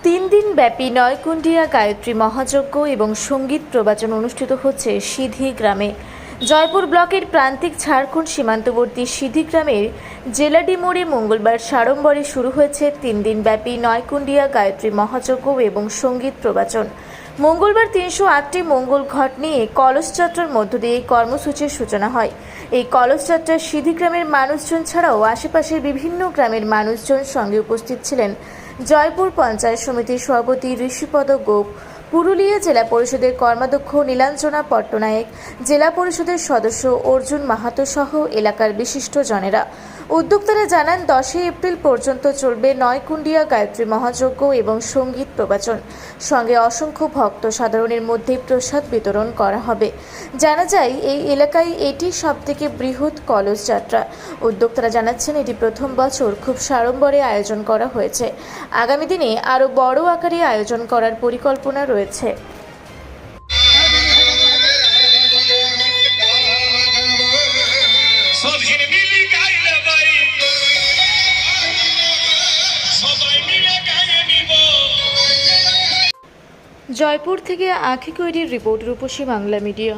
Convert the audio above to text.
তিন দিন ব্যাপী নয়কুণ্ডিয়া গায়ত্রী মহাযজ্ঞ এবং সঙ্গীত প্রবচন অনুষ্ঠিত হচ্ছে সিধি গ্রামে। জয়পুর ব্লকের প্রান্তিক ঝাড়খণ্ড সীমান্তবর্তী সিধি গ্রামের জেলাডি মোড়ে মঙ্গলবার সাড়ম্বরে শুরু হয়েছে 3 দিন ব্যাপী নয়কুণ্ডিয়া গায়ত্রী মহাযজ্ঞ এবং সঙ্গীত প্রবচন। মঙ্গলবার 308টি মঙ্গল ঘট নিয়ে কলস যাত্রার মধ্য দিয়ে এই কর্মসূচির সূচনা হয়। এই কলস যাত্রায় সিধি গ্রামের মানুষজন ছাড়াও আশেপাশের বিভিন্ন গ্রামের মানুষজন সঙ্গে উপস্থিত ছিলেন জয়পুর পঞ্চায়েত সমিতির সভাপতি ঋষিপদ গোপ, পুরুলিয়া জেলা পরিষদের কর্মাধ্যক্ষ নীলাঞ্জনা পট্টনায়ক, জেলা পরিষদের সদস্য অর্জুন মাহাতো সহ এলাকার বিশিষ্ট জনেরা। উদ্যোক্তারা জানান 10 এপ্রিল পর্যন্ত চলবে নয়কুণ্ডিয়া গায়ত্রী মহাযজ্ঞ এবং সঙ্গীত প্রবচন। সঙ্গে অসংখ্য ভক্ত সাধারণের মধ্যে প্রসাদ বিতরণ করা হবে। জানা যায় এই এলাকায় এটি সবথেকে বৃহৎ কলস যাত্রা। উদ্যোক্তারা জানাচ্ছেন এটি প্রথম বছর খুব সাড়ম্বরে আয়োজন করা হয়েছে। আগামী দিনে আরও বড় আকারে আয়োজন করার পরিকল্পনা রয়েছে। জয়পুর থেকে আঁখি কৈরির রিপোর্ট, রূপসী বাংলা মিডিয়া।